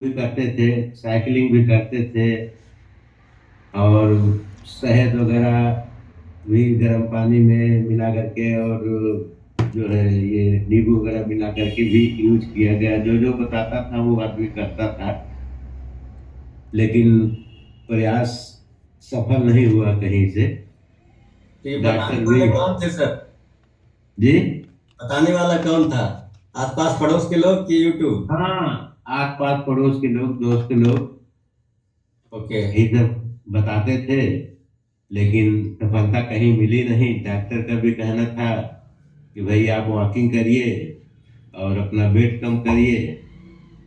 भी करते थे, साइकिलिंग भी करते थे, और शहद वगैरह भी गर्म पानी में मिला करके, और जो है ये नींबू वगैरह मिला करके भी यूज किया गया। जो जो बताता था वो आदमी करता था, लेकिन प्रयास सफल नहीं हुआ कहीं से। तो ये बताने डॉक्टर भी। वाले कौन थे सर? जी। बताने वाला कौन था? आसपास पड़ोस के लोग कि यूट्यूब? हाँ, आस पास पड़ोस के लोग, दोस्त लोग ओके। यही सब बताते थे, लेकिन सफलता कहीं मिली नहीं। डॉक्टर का भी कहना था कि भाई आप वॉकिंग करिए और अपना वेट कम करिए,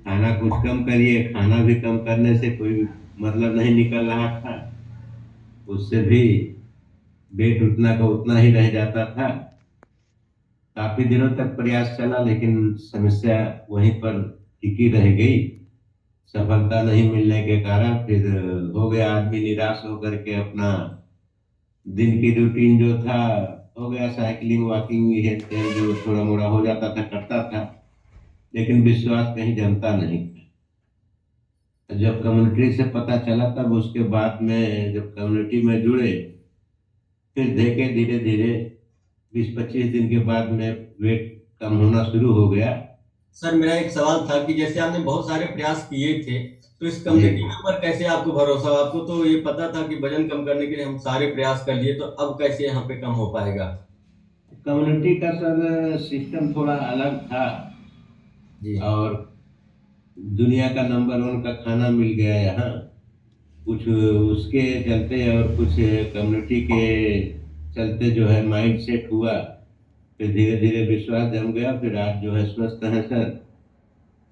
खाना कुछ कम करिए। खाना भी कम करने से कोई मतलब नहीं निकल रहा था, उससे भी वेट उतना का उतना ही रह जाता था। काफी दिनों तक प्रयास चला, लेकिन समस्या वहीं पर टिकी रह गई। सफलता नहीं मिलने के कारण फिर हो गया आदमी निराश होकर के। अपना दिन की रूटीन जो था हो गया, साइकिलिंग वॉकिंग हेल्थ जो थोड़ा मोड़ा हो जाता था करता था, लेकिन विश्वास कहीं जमता नहीं था। जब कम्युनिटी से पता चला, तब उसके बाद में जब कम्युनिटी में जुड़े, फिर देखे धीरे धीरे 20-25 दिन के बाद में वेट कम होना शुरू हो गया। सर मेरा एक सवाल था कि जैसे आपने बहुत सारे प्रयास किए थे, तो इस जी। कम्युनिटी के ऊपर कैसे आपको भरोसा हुआ? आपको तो ये पता था कि वजन कम करने के लिए हम सारे प्रयास कर लिए, तो अब कैसे यहाँ पे कम हो पाएगा? कम्युनिटी का सर सिस्टम थोड़ा अलग था, जी। और दुनिया का नंबर 1 का खाना मिल गया यहाँ। कुछ उसके चलते और कुछ कम्युनिटी के चलते जो है माइंड सेट हुआ। फिर धीरे धीरे विश्वास जम गया, फिर आज जो है स्वस्थ है सर।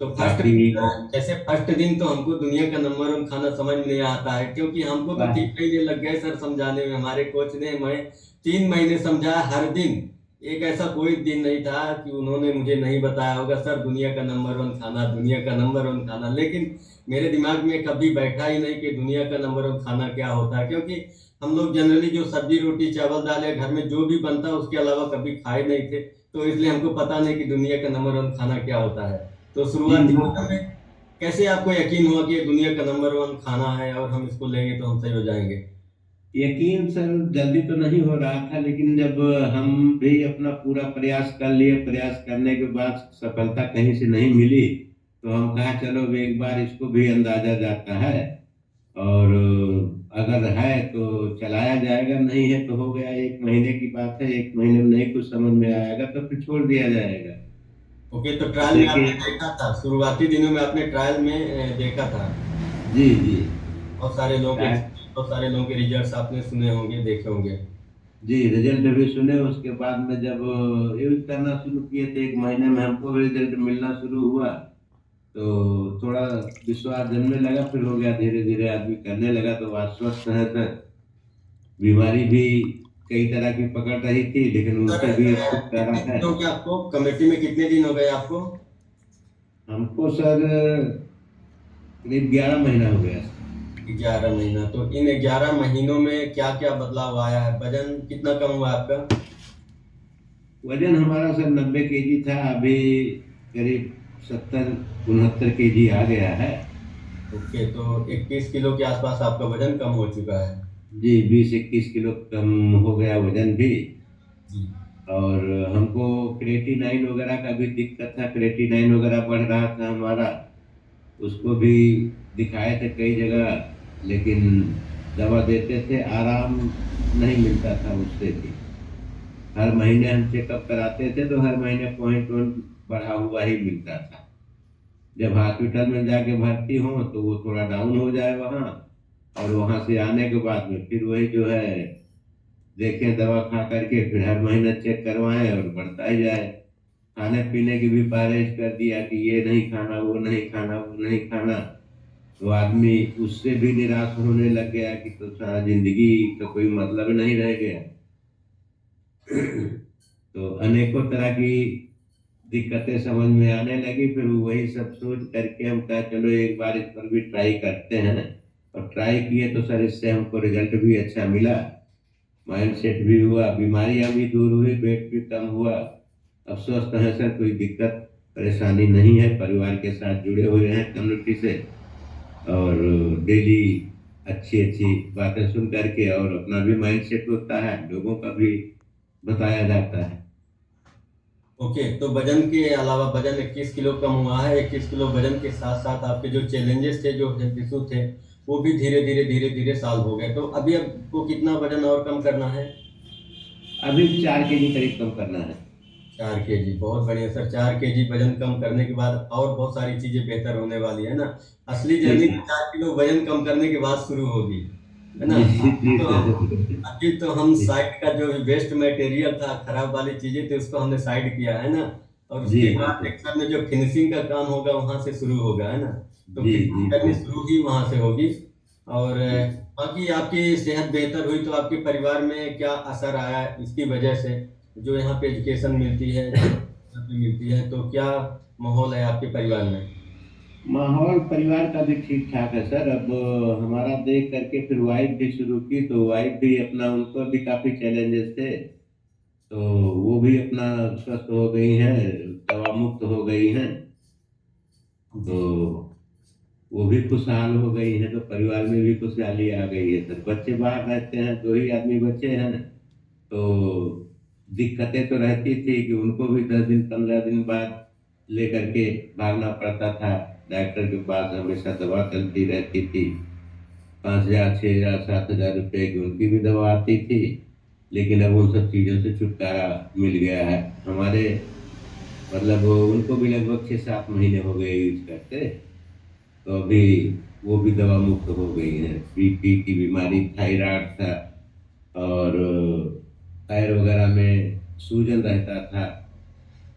तो फर्स्ट काफी। जैसे फर्स्ट दिन तो हमको दुनिया का नंबर वन खाना समझ में नहीं आता है, क्योंकि हमको तो वाह। 3 महीने लग गए सर समझाने में। हमारे कोच ने हमें 3 महीने समझाया हर दिन। एक ऐसा कोई दिन नहीं था कि उन्होंने मुझे नहीं बताया होगा सर दुनिया का नंबर वन खाना, दुनिया का नंबर वन खाना। लेकिन मेरे दिमाग में कभी बैठा ही नहीं कि दुनिया का नंबर वन खाना क्या होता है, क्योंकि हम लोग जनरली जो सब्जी रोटी चावल दाल या घर में जो भी बनता है उसके अलावा कभी खाए नहीं थे। तो इसलिए हमको पता नहीं कि दुनिया का नंबर वन खाना क्या होता है। तो जी शुरुआती वो दिनों में कैसे आपको यकीन हुआ कि ये दुनिया का नंबर वन खाना है और हम इसको लेंगे तो हम सही हो जाएंगे? यकीन सर जल्दी तो नहीं हो रहा था, लेकिन जब हम भी अपना पूरा प्रयास कर लिए, प्रयास करने के बाद सफलता कहीं से नहीं मिली, तो हम कहा चलो एक बार इसको भी अंदाजा जाता है, और अगर है तो चलाया जाएगा, नहीं है तो हो गया। 1 महीने की बात है, 1 महीने में नहीं कुछ समझ में आएगा तो फिर छोड़ दिया जाएगा। ओके, तो अब ट्रायल में आपने देखिए। देखा था, शुरुआती दिनों में आपने ट्रायल में देखा था। जी जी। बहुत सारे लोगों के शायद। बहुत सारे लोगों के रिजल्ट्स आपने सुने होंगे, देखे होंगे। जी, रिजल्ट भी सुने। उसके बाद में जब यूज करना शुरू किए थे, 1 महीने में हमको भी रिजल्ट मिलना शुरू हुआ, तो थोड़ा विश्वास जमने लगा। फिर हो गया, धीरे धीरे आदमी करने लगा, तो आज स्वस्थ है सर। बीमारी भी कई तरह की पकड़ रही थी, लेकिन सर उनसे भी छुटकारा कितने है। दिन हो गए आपको कमेटी में? कितने दिन हो गए आपको? हमको सर करीब 11 महीना हो गया सर। 11 महीना। तो इन 11 महीनों में क्या क्या बदलाव आया है? वजन कितना कम हुआ आपका? वजन हमारा सर 90 केजी था, अभी करीब 70-69 केजी आ गया है। ओके, तो 21 किलो के आसपास आपका वजन कम हो चुका है। जी, 20-21 किलो कम हो गया वजन भी। जी। और हमको क्रेटिनाइन वगैरह का भी दिक्कत था, क्रेटिनाइन वगैरह बढ़ रहा था हमारा। उसको भी दिखाए थे कई जगह, लेकिन दवा देते थे, आराम नहीं मिलता था उससे भी। हर महीने हम चेकअप कराते थे, तो हर महीने पॉइंट वन बढ़ा हुआ ही मिलता था। जब हॉस्पिटल में जाके भर्ती हो तो वो थोड़ा डाउन हो जाए वहाँ, और वहाँ से आने के बाद में फिर वही जो है देखें दवा खा करके, फिर हर महीने चेक करवाएं और बढ़ता ही जाए। खाने पीने की भी परहेज कर दिया कि ये नहीं खाना, वो नहीं खाना, वो नहीं खाना। तो आदमी उससे भी निराश होने लग गया कि तो सारा जिंदगी का कोई मतलब नहीं रह गया। तो अनेकों तरह की दिक्कतें समझ में आने लगी। फिर वही सब सोच करके हम कहा चलो एक बार इस पर भी ट्राई करते हैं। और ट्राई किए तो सर इससे हमको रिजल्ट भी अच्छा मिला, माइंड सेट भी हुआ, बीमारियां भी दूर हुई, वेट भी कम हुआ। अब स्वस्थ है सर, कोई दिक्कत परेशानी नहीं है, परिवार के साथ जुड़े हुए हैं कम्युनिटी से, और डेली अच्छी अच्छी बातें सुन करके और अपना भी माइंड सेट होता है, लोगों का भी बताया जाता है। ओके, तो वजन के अलावा वजन 21 किलो कम हुआ है। 21 किलो वजन के साथ साथ आपके जो चैलेंजेस थे, जो हेल्थ इशू थे, वो भी धीरे धीरे साल्व हो गए। तो अभी आपको कितना वजन और कम करना है? अभी 4 केजी करीब कम करना है। 4 केजी, बहुत बढ़िया सर। 4 केजी वजन कम करने के बाद और बहुत सारी चीजें बेहतर होने वाली है ना। असली जी जर्नी जी 4 किलो वजन कम करने के बाद शुरू होगी, है ना। जी जी तो सर। अभी तो हम जी साइड का जो वेस्ट मटेरियल था, खराब वाली चीजें थी, उसको हमने साइड किया है ना। और जी उसके जी बाद सर। एक्शन में जो फिनिशिंग का काम होगा वहां से शुरू होगा, है ना। तो जी जी फिनिशिंग करनी सर। शुरू ही वहां से होगी। और जी बाकी आपकी सेहत बेहतर हुई तो आपके परिवार में क्या असर आया इसकी वजह से? जो यहाँ पे एजुकेशन मिलती है, जो यहाँ पे मिलती है, तो क्या माहौल है आपके परिवार में? माहौल परिवार का भी ठीक ठाक है सर। अब हमारा देख करके फिर वाइफ भी शुरू की, तो वाइफ भी अपना, उनको भी काफी चैलेंजेस थे, तो वो भी अपना स्वस्थ हो गई हैं, दवा मुक्त हो गई हैं, जी। तो वो भी खुशहाल हो गई हैं, तो परिवार में भी खुशहाली आ गई है सर। बच्चे बाहर रहते हैं, 2 ही आदमी बच्चे हैं, तो दिक्कतें तो रहती थी कि उनको भी 10 दिन 15 दिन बाद लेकर के भागना पड़ता था डॉक्टर के पास, हमेशा दवा चलती रहती थी। 5,000 6,000 7,000 रुपए की उनकी भी दवा आती थी। लेकिन अब उन सब चीज़ों से छुटकारा मिल गया है हमारे, मतलब उनको भी लगभग 6 7 महीने हो गए यूज करते, तो अभी वो भी दवा मुक्त हो गई है। बीपी की बीमारी, थायराइड था, और पैर वगैरह में सूजन रहता था,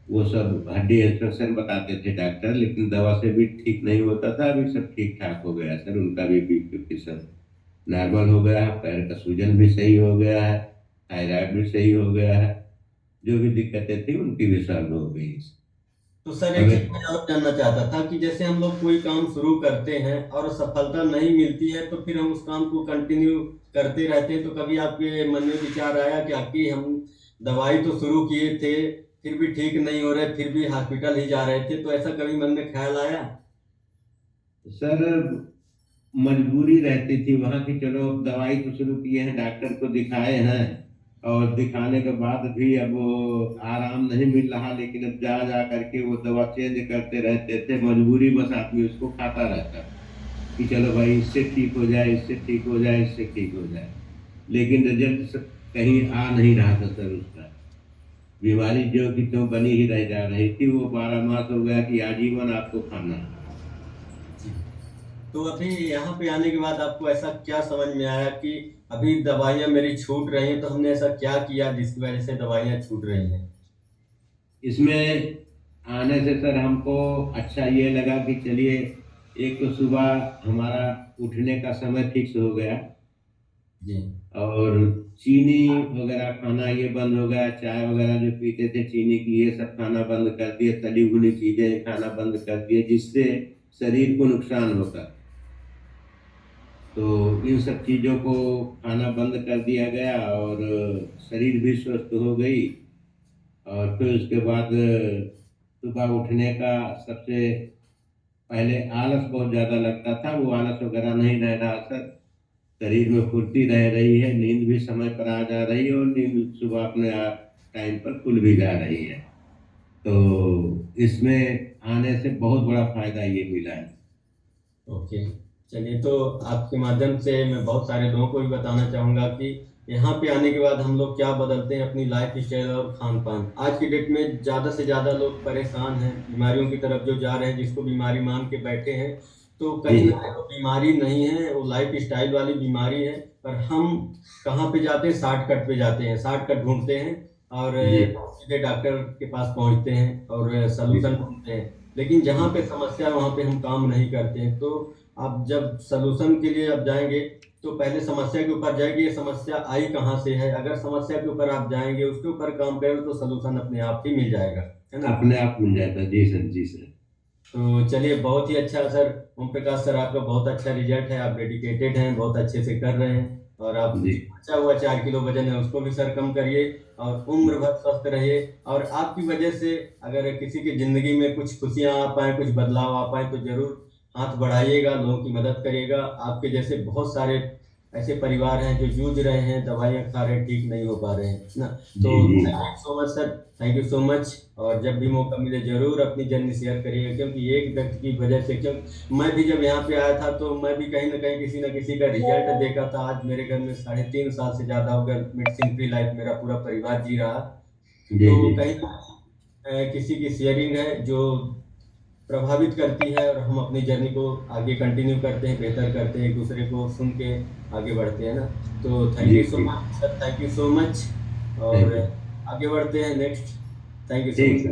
वो सब हड्डी इंस्पेक्शन बताते थे डॉक्टर, लेकिन दवा से भी ठीक नहीं होता था। अभी सब ठीक ठाक हो गया सर, उनका भी बीपी सब नॉर्मल हो गया है, पैर का सूजन भी सही हो गया है, थायराइड भी सही हो गया है, जो भी दिक्कतें थी उनकी भी सॉल्व हो गई। तो सर एक चीज हमें मैं और जानना चाहता था कि जैसे हम लोग कोई काम शुरू करते हैं और सफलता नहीं मिलती है, तो फिर हम उस काम को कंटिन्यू करते रहते हैं, तो कभी आपके मन में विचार आया कि आपकी हम दवाई तो शुरू किए थे, फिर भी ठीक नहीं हो रहे, फिर भी हॉस्पिटल ही जा रहे थे, तो ऐसा कभी मन में ख्याल आया? सर मजबूरी रहती थी वहां की, चलो अब दवाई तो शुरू किए हैं, डॉक्टर को दिखाए हैं, और दिखाने के बाद भी अब वो आराम नहीं मिल रहा, लेकिन अब जा जा करके वो दवा चेंज करते रहते थे। मजबूरी बस आदमी उसको खाता रहता कि चलो भाई इससे ठीक हो जाए, इससे ठीक हो जाए, इससे ठीक हो जाए, लेकिन रिजल्ट कहीं आ नहीं रहा था सर उसका। बीमारी जो कि त्यों बनी ही रह जा रही थी, वो 12 मास हो गया कि आजीवन आपको खाना है। जी। तो अभी यहाँ पे आने के बाद आपको ऐसा क्या समझ में आया कि अभी दवाइयाँ मेरी छूट रही हैं, तो हमने ऐसा क्या किया जिसकी वजह से दवाइयाँ छूट रही हैं? इसमें आने से सर हमको अच्छा ये लगा कि चलिए, एक तो सुबह हमारा उठने का समय फिक्स हो गया, जी। और चीनी वगैरह खाना ये बंद हो गया, चाय वगैरह जो पीते थे चीनी की, ये सब खाना बंद कर दिए, तली भुनी चीजें खाना बंद कर दिए, जिससे शरीर को नुकसान होता। तो इन सब चीजों को खाना बंद कर दिया गया, और शरीर भी स्वस्थ हो गई। और फिर उसके बाद सुबह उठने का सबसे पहले आलस बहुत ज्यादा लगता था, वो आलस वगैरह नहीं रह रहा सर। शरीर में फुर्ती रह रही है, नींद भी समय पर आ जा रही है, और नींद सुबह अपने टाइम पर खुल भी जा रही है। तो इसमें आने से बहुत बड़ा फायदा ये मिला है। ओके। चलिए, तो आपके माध्यम से मैं बहुत सारे लोगों को भी बताना चाहूँगा कि यहाँ पे आने के बाद हम लोग क्या बदलते हैं अपनी लाइफ स्टाइल और खान पान। आज की डेट में ज़्यादा से ज़्यादा लोग परेशान हैं, बीमारियों की तरफ जो जा रहे हैं, जिसको बीमारी मान के बैठे हैं, तो जी कहीं ना कहीं वो बीमारी नहीं है, वो लाइफ स्टाइल वाली बीमारी है। पर हम कहाँ पे जाते हैं? शॉर्टकट पे जाते हैं, शॉर्टकट ढूंढते हैं, और जी सीधे डॉक्टर के पास पहुँचते हैं और जी सलूशन ढूंढते हैं। लेकिन जहाँ पे समस्या है वहाँ पे हम काम नहीं करते हैं। तो आप जब सलूशन के लिए आप जाएंगे, तो पहले समस्या के ऊपर जाएंगे, ये समस्या आई कहाँ से है। अगर समस्या के ऊपर आप जाएंगे, उसके ऊपर काम करेंगे, तो सलूशन अपने आप ही मिल जाएगा, है ना। अपने आप मिल जाता। जी सर, जी सर। तो चलिए, बहुत ही अच्छा सर। ओम प्रकाश सर, आपका बहुत अच्छा रिजल्ट है, आप डेडिकेटेड हैं, बहुत अच्छे से कर रहे हैं। और आप जी बचा हुआ 4 किलो वजन है उसको भी सर कम करिए और उम्र भर स्वस्थ रहिए। और आपकी वजह से अगर किसी की जिंदगी में कुछ खुशियां आ पाए, कुछ बदलाव आ पाए, तो जरूर हाथ बढ़ाइएगा, लोगों की मदद करिएगा। आपके जैसे बहुत सारे ऐसे परिवार हैं जो जूझ रहे हैं, दवाइयाँ खा रहे हैं, ठीक नहीं हो पा रहे हैं ना। जी तो जी thank you so much sir, thank you so much. और जब भी मौका मिले जरूर अपनी जर्नी शेयर करिएगा, क्योंकि एक व्यक्ति की वजह से, क्योंकि मैं भी जब यहाँ पे आया था तो मैं भी कहीं ना किसी का रिजल्ट देखा था। आज मेरे घर में 3.5 साल से ज़्यादा हो गया मेडिसिन फ्री लाइफ मेरा पूरा परिवार जी रहा। जी तो जी कहीं किसी की शेयरिंग है जो प्रभावित करती है, और हम अपनी जर्नी को आगे कंटिन्यू करते हैं, बेहतर करते हैं, एक दूसरे को सुन के आगे बढ़ते हैं ना। तो थैंक जी यू सो जी much sir, thank you so much. और थैंक यू। आगे बढ़ते हैं नेक्स्ट। थैंक यू सो ठीक मच। है।